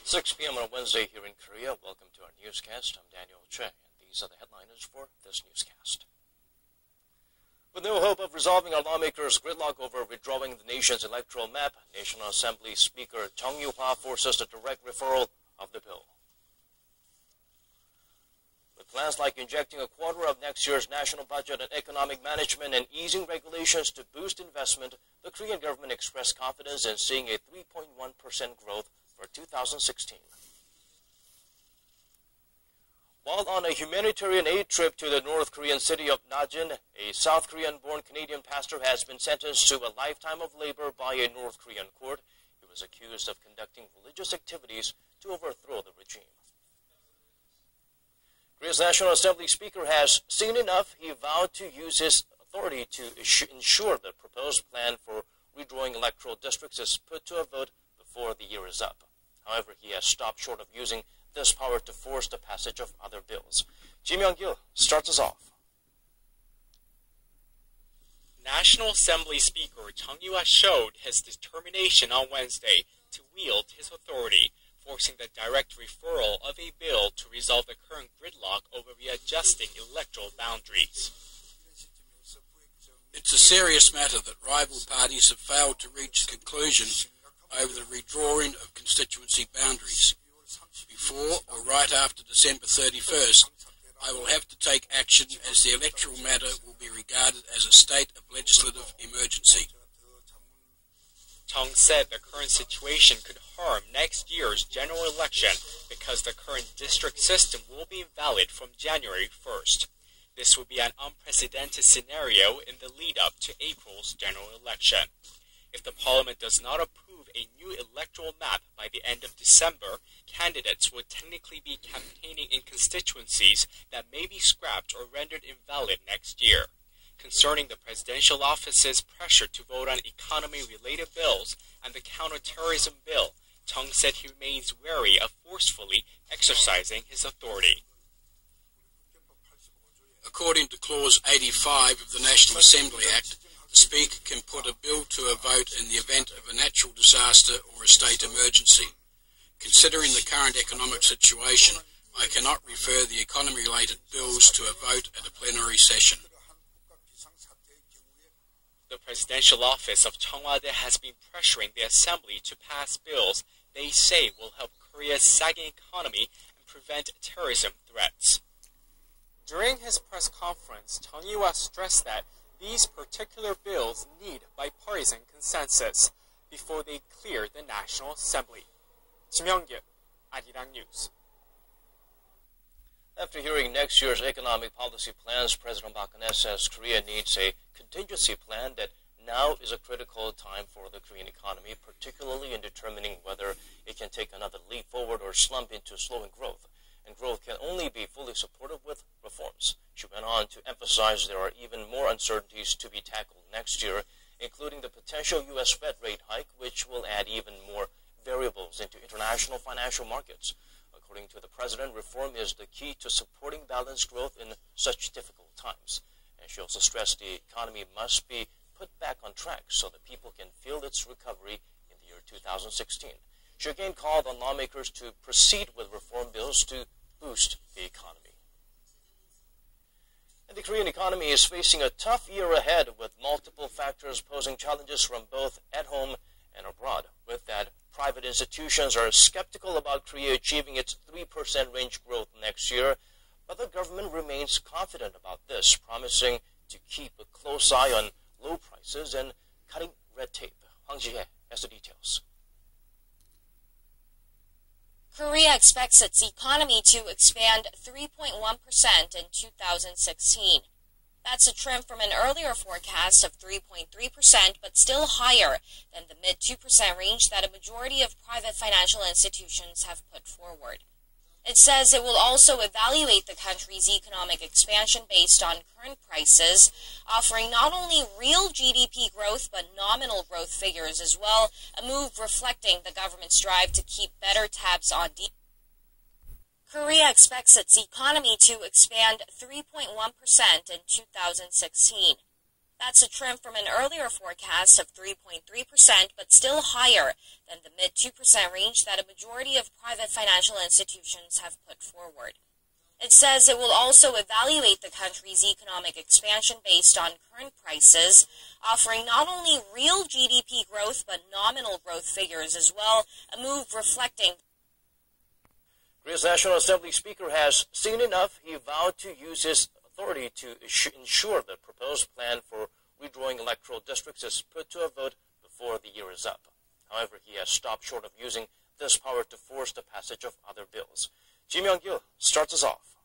6 p.m. on Wednesday here in Korea. Welcome to our newscast. I'm Daniel Che, and these are the headliners for this newscast. With no hope of resolving our lawmakers' gridlock over withdrawing the nation's electoral map, National Assembly Speaker Chung Yoo-hwa forces the direct referral of the bill. With plans like injecting a quarter of next year's national budget in economic management and easing regulations to boost investment, the Korean government expressed confidence in seeing a 3.1% growth for 2016. While on a humanitarian aid trip to the North Korean city of Najin, a South Korean-born Canadian pastor has been sentenced to a lifetime of labor by a North Korean court. He was accused of conducting religious activities to overthrow the regime. Korea's National Assembly Speaker has seen enough. He vowed to use his authority to ensure the proposed plan for redrawing electoral districts is put to a vote before the year is up. However, he has stopped short of using this power to force the passage of other bills. Ji Myung-gil starts us off. National Assembly Speaker Chung Yoo-hwa showed his determination on Wednesday to wield his authority, forcing the direct referral of a bill to resolve the current gridlock over readjusting electoral boundaries. It's a serious matter that rival parties have failed to reach a conclusion over the redrawing of constituency boundaries. Before or right after December 31st, I will have to take action as the electoral matter will be regarded as a state of legislative emergency. Chung said the current situation could harm next year's general election because the current district system will be invalid from January 1st. This would be an unprecedented scenario in the lead-up to April's general election. If the parliament does not approve a new electoral map by the end of December, candidates would technically be campaigning in constituencies that may be scrapped or rendered invalid next year. Concerning the presidential office's pressure to vote on economy-related bills and the counterterrorism bill, Chung said he remains wary of forcefully exercising his authority. According to Clause 85 of the National Assembly Act, the Speaker can put a bill to a vote in the event of a natural disaster or a state emergency. Considering the current economic situation, I cannot refer the economy-related bills to a vote at a plenary session. The presidential office of Cheong Wa-dae has been pressuring the Assembly to pass bills they say will help Korea's sagging economy and prevent terrorism threats. During his press conference, Chung Yoo-hwa stressed that these particular bills need bipartisan consensus before they clear the National Assembly. Ji Myung-gil, Arirang News. After hearing next year's economic policy plans, President Park Geun-hye says Korea needs a contingency plan that now is a critical time for the Korean economy, particularly in determining whether it can take another leap forward or slump into slowing growth. And growth can only be fully supported with reforms. She went on to emphasize there are even more uncertainties to be tackled next year, including the potential U.S. Fed rate hike, which will add even more variables into international financial markets. According to the president, reform is the key to supporting balanced growth in such difficult times. And she also stressed the economy must be put back on track so that people can feel its recovery in the year 2016. She again called on lawmakers to proceed with reform bills to boost the economy. And the Korean economy is facing a tough year ahead, with multiple factors posing challenges from both at home and abroad. With that, private institutions are skeptical about Korea achieving its 3% range growth next year, but the government remains confident about this, promising to keep a close eye on low prices and cutting red tape. Hwang Ji-hye has the details. Korea expects its economy to expand 3.1% in 2016. That's a trim from an earlier forecast of 3.3%, but still higher than the mid-2% range that a majority of private financial institutions have put forward. It says it will also evaluate the country's economic expansion based on current prices, offering not only real GDP growth but nominal growth figures as well, a move reflecting the government's drive to keep better tabs on Korea expects its economy to expand 3.1% in 2016. That's a trim from an earlier forecast of 3.3%, but still higher than the mid-2% range that a majority of private financial institutions have put forward. It says it will also evaluate the country's economic expansion based on current prices, offering not only real GDP growth but nominal growth figures as well, a move reflecting. Korea's National Assembly Speaker has seen enough. He vowed to use his authority to ensure the proposed plan for redrawing electoral districts is put to a vote before the year is up. However, he has stopped short of using this power to force the passage of other bills. Ji Myung-gil starts us off.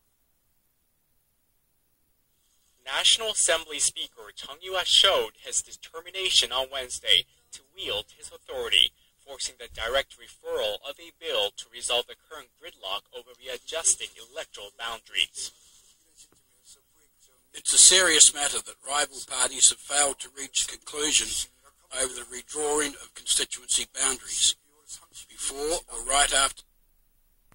National Assembly Speaker Chung Yu-ah showed his determination on Wednesday to wield his authority, forcing the direct referral of a bill to resolve the current gridlock over readjusting electoral boundaries. It's a serious matter that rival parties have failed to reach a conclusion over the redrawing of constituency boundaries before or right after.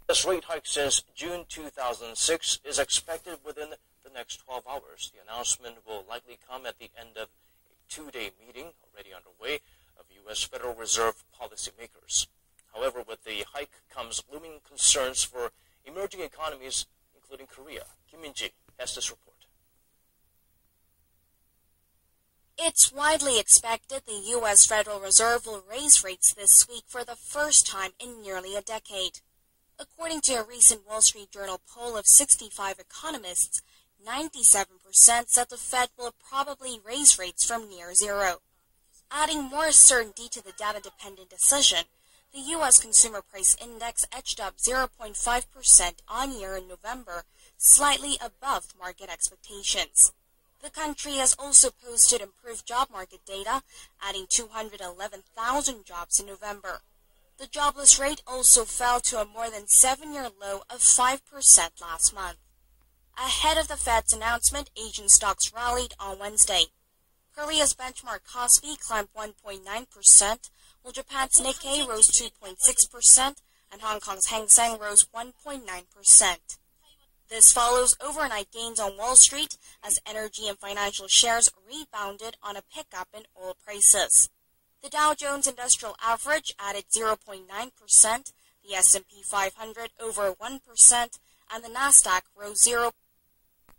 This rate hike since June 2006 is expected within the next 12 hours. The announcement will likely come at the end of a two-day meeting already underway of U.S. Federal Reserve policymakers. However, with the hike comes looming concerns for emerging economies, including Korea. Kim Min-ji has this report. It's widely expected the U.S. Federal Reserve will raise rates this week for the first time in nearly a decade. According to a recent Wall Street Journal poll of 65 economists, 97% said the Fed will probably raise rates from near zero. Adding more certainty to the data-dependent decision, the U.S. Consumer Price Index edged up 0.5% on year in November, slightly above market expectations. The country has also posted improved job market data, adding 211,000 jobs in November. The jobless rate also fell to a more than 7-year low of 5% last month. Ahead of the Fed's announcement, Asian stocks rallied on Wednesday. Korea's benchmark Kospi climbed 1.9%, while Japan's Nikkei rose 2.6%, and Hong Kong's Hang Seng rose 1.9%. This follows overnight gains on Wall Street as energy and financial shares rebounded on a pickup in oil prices. The Dow Jones Industrial Average added 0.9%, the S&P 500 over 1%, and the Nasdaq rose 0.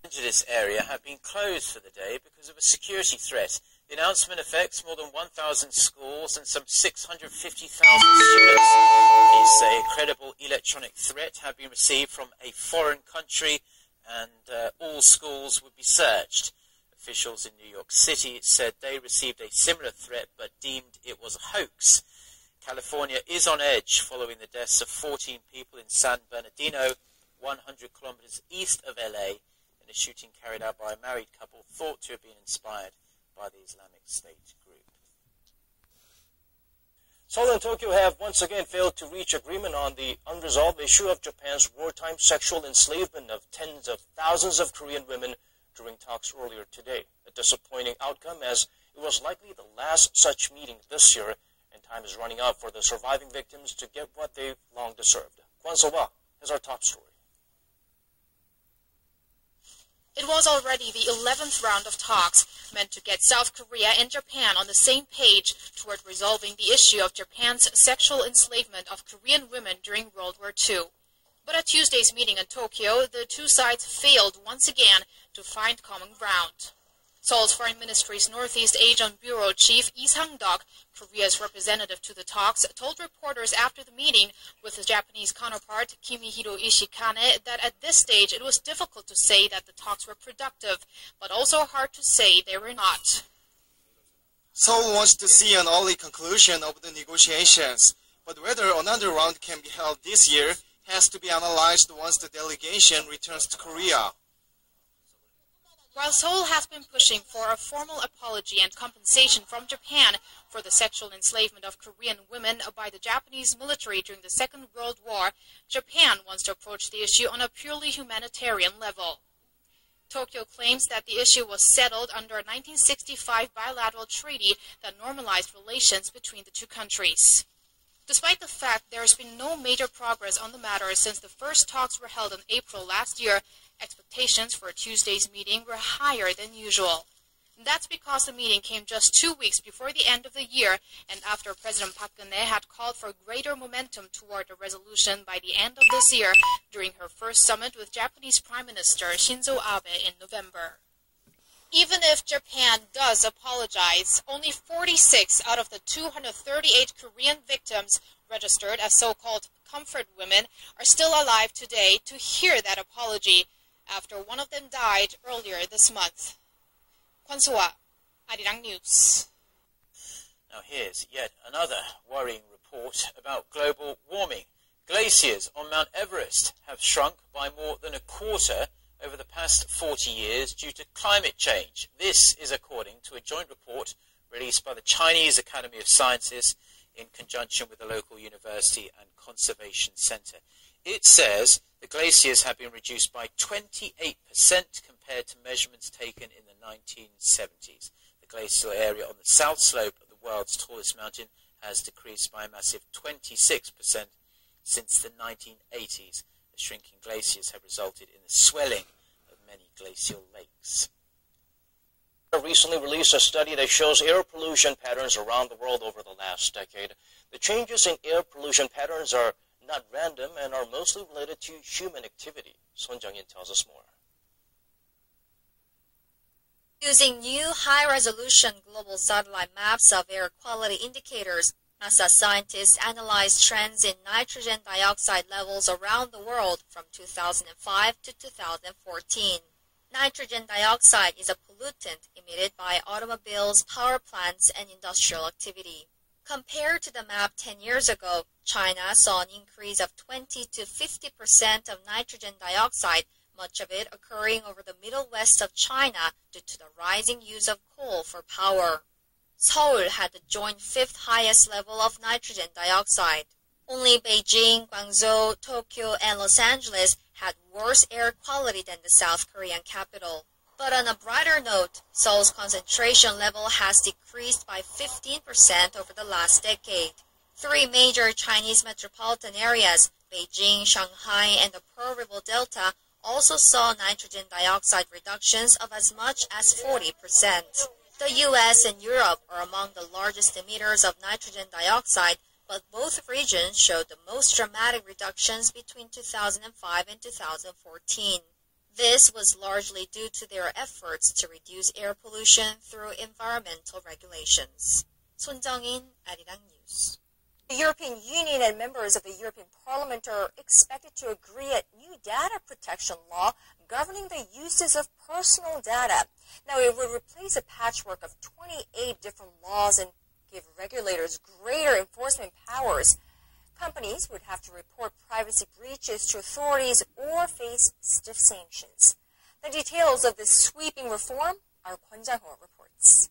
This area have been closed for the day because of a security threat. The announcement affects more than 1,000 schools and some 650,000 students. Police say a credible electronic threat had been received from a foreign country and all schools would be searched. Officials in New York City said they received a similar threat but deemed it was a hoax. California is on edge following the deaths of 14 people in San Bernardino, 100 kilometers east of LA, in a shooting carried out by a married couple thought to have been inspired by the Islamic State group. Seoul and Tokyo have once again failed to reach agreement on the unresolved issue of Japan's wartime sexual enslavement of tens of thousands of Korean women during talks earlier today. A disappointing outcome, as it was likely the last such meeting this year, and time is running out for the surviving victims to get what they've long deserved. Kwon So-wa has our top story. It was already the 11th round of talks meant to get South Korea and Japan on the same page toward resolving the issue of Japan's sexual enslavement of Korean women during World War II. But at Tuesday's meeting in Tokyo, the two sides failed once again to find common ground. Seoul's Foreign Ministry's Northeast Asian Bureau Chief Lee Sang-dok, Korea's representative to the talks, told reporters after the meeting with his Japanese counterpart Kimihiro Ishikane that at this stage it was difficult to say that the talks were productive, but also hard to say they were not. Seoul wants to see an early conclusion of the negotiations, but whether another round can be held this year has to be analyzed once the delegation returns to Korea. While Seoul has been pushing for a formal apology and compensation from Japan for the sexual enslavement of Korean women by the Japanese military during the Second World War, Japan wants to approach the issue on a purely humanitarian level. Tokyo claims that the issue was settled under a 1965 bilateral treaty that normalized relations between the two countries. Despite the fact there has been no major progress on the matter since the first talks were held in April last year, expectations for Tuesday's meeting were higher than usual. That's because the meeting came just 2 weeks before the end of the year and after President Park Geun-hye had called for greater momentum toward a resolution by the end of this year during her first summit with Japanese Prime Minister Shinzo Abe in November. Even if Japan does apologize, only 46 out of the 238 Korean victims registered as so-called comfort women are still alive today to hear that apology after one of them died earlier this month. Kwon-soa, Arirang News. Now here's yet another worrying report about global warming. Glaciers on Mount Everest have shrunk by more than a quarter over the past 40 years due to climate change. This is according to a joint report released by the Chinese Academy of Sciences in conjunction with the local university and conservation center. It says the glaciers have been reduced by 28% compared to measurements taken in the 1970s. The glacial area on the south slope of the world's tallest mountain has decreased by a massive 26% since the 1980s. The shrinking glaciers have resulted in the swelling of many glacial lakes. Recently released a study that shows air pollution patterns around the world over the last decade. The changes in air pollution patterns are not random and are mostly related to human activity. Son Jung-in tells us more. Using new high-resolution global satellite maps of air quality indicators, NASA scientists analyzed trends in nitrogen dioxide levels around the world from 2005 to 2014. Nitrogen dioxide is a pollutant emitted by automobiles, power plants, and industrial activity. Compared to the map 10 years ago, China saw an increase of 20 to 50% of nitrogen dioxide, much of it occurring over the middle west of China due to the rising use of coal for power. Seoul had the joint 5th highest level of nitrogen dioxide. Only Beijing, Guangzhou, Tokyo, and Los Angeles had worse air quality than the South Korean capital. But on a brighter note, Seoul's concentration level has decreased by 15% over the last decade. 3 major Chinese metropolitan areas, Beijing, Shanghai, and the Pearl River Delta, also saw nitrogen dioxide reductions of as much as 40%. The US and Europe are among the largest emitters of nitrogen dioxide, but both regions showed the most dramatic reductions between 2005 and 2014. This was largely due to their efforts to reduce air pollution through environmental regulations. Son Jung-in, Arirang News. The European Union and members of the European Parliament are expected to agree a new data protection law governing the uses of personal data. Now, it would replace a patchwork of 28 different laws and give regulators greater enforcement powers. Companies would have to report privacy breaches to authorities or face stiff sanctions. The details of this sweeping reform, our Kwon Jang-ho reports.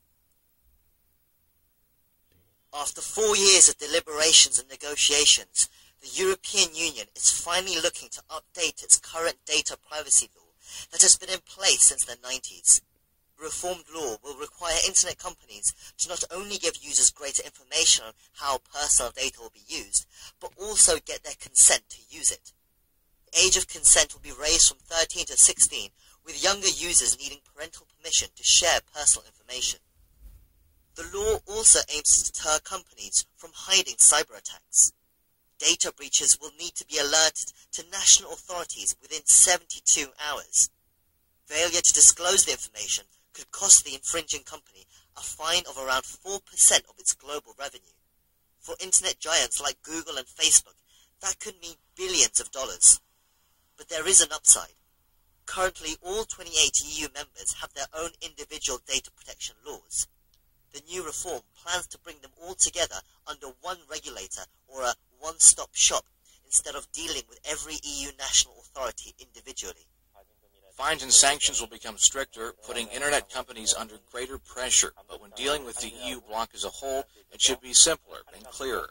After 4 years of deliberations and negotiations, the European Union is finally looking to update its current data privacy law that has been in place since the 90s. Reformed law will require internet companies to not only give users greater information on how personal data will be used, but also get their consent to use it. The age of consent will be raised from 13 to 16, with younger users needing parental permission to share personal information. The law also aims to deter companies from hiding cyber attacks. Data breaches will need to be alerted to national authorities within 72 hours. Failure to disclose the information could cost the infringing company a fine of around 4% of its global revenue. For internet giants like Google and Facebook, that could mean billions of dollars. But there is an upside. Currently, all 28 EU members have their own individual data protection laws. The new reform plans to bring them all together under one regulator or a one-stop shop instead of dealing with every EU national authority individually. Fines and sanctions will become stricter, putting internet companies under greater pressure. But when dealing with the EU bloc as a whole, it should be simpler and clearer.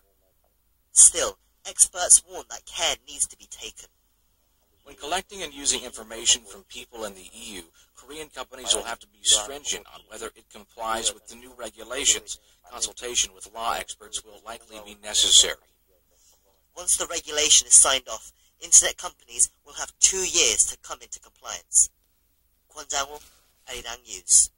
Still, experts warn that care needs to be taken. When collecting and using information from people in the EU, Korean companies will have to be stringent on whether it complies with the new regulations. Consultation with law experts will likely be necessary. Once the regulation is signed off, internet companies will have 2 years to come into compliance. Kwon Jang-ho, Arirang News.